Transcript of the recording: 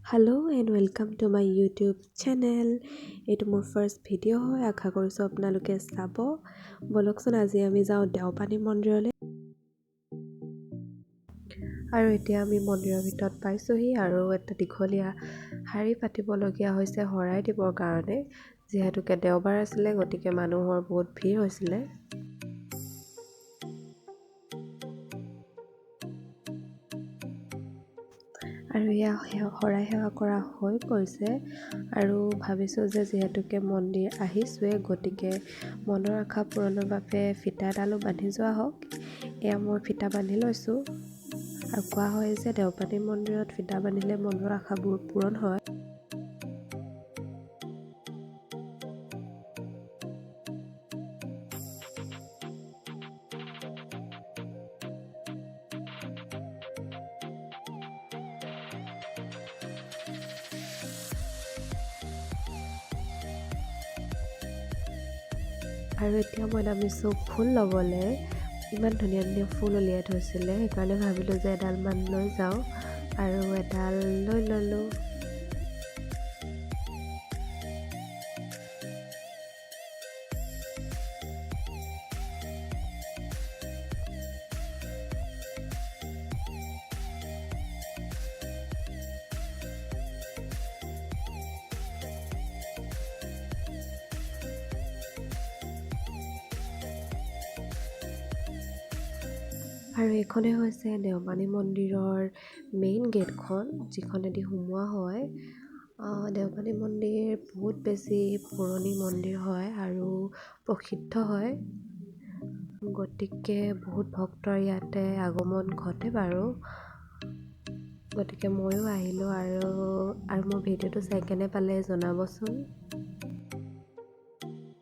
Hello and welcome to my YouTube channel. এইটো মোৰ first video' হয়। আশা কৰিছোঁ আপোনালোকে চাব। বলকচোন আজি আমি যাওঁ দেওপানী মন্দিৰলৈ। আৰু এতিয়া আমি মন্দিৰৰ ভিতৰত পাইছোঁহি আৰু এটা দীঘলীয়া শাৰী পাতিবলগীয়া হৈছে শৰাই দিবৰ কাৰণে। যিহেতুকে দেওবাৰ আছিলে গতিকে মানুহৰ বহুত ভিৰ হৈছিলে। আৰু এয়া শৰাই সেৱা কৰা হৈ গৈছে আৰু ভাবিছোঁ যে যিহেতুকে মন্দিৰ আহিছোঁৱে গতিকে মনৰ আশা পূৰণৰ বাবে ফিতা এডালো বান্ধি যোৱা হওক। এয়া মই ফিতা বান্ধি লৈছোঁ আৰু কোৱা হয় যে দেওপানী মন্দিৰত ফিতা বান্ধিলে মনৰ আশাবোৰ পূৰণ হয়। আৰু এতিয়া মই নামিছোঁ ফুল ল'বলৈ। ইমান ধুনীয়া ধুনীয়া ফুল উলিয়াই থৈছিলে, সেইকাৰণে ভাবিলোঁ যে এডালমান লৈ যাওঁ আৰু এডাল লৈ ল'লোঁ। আৰু এইখনে হৈছে দেওপানী মন্দিৰৰ মেইন গেটখন, যিখনেদি সোমোৱা হয়। দেওপানী মন্দিৰ বহুত বেছি পুৰণি মন্দিৰ হয় আৰু প্ৰসিদ্ধ হয়, গতিকে বহুত ভক্তৰ ইয়াতে আগমন ঘটে বাৰু। গতিকে ময়ো আহিলোঁ আৰু মোৰ ভিডিঅ'টো চাই কেনে পালে জনাবচোন।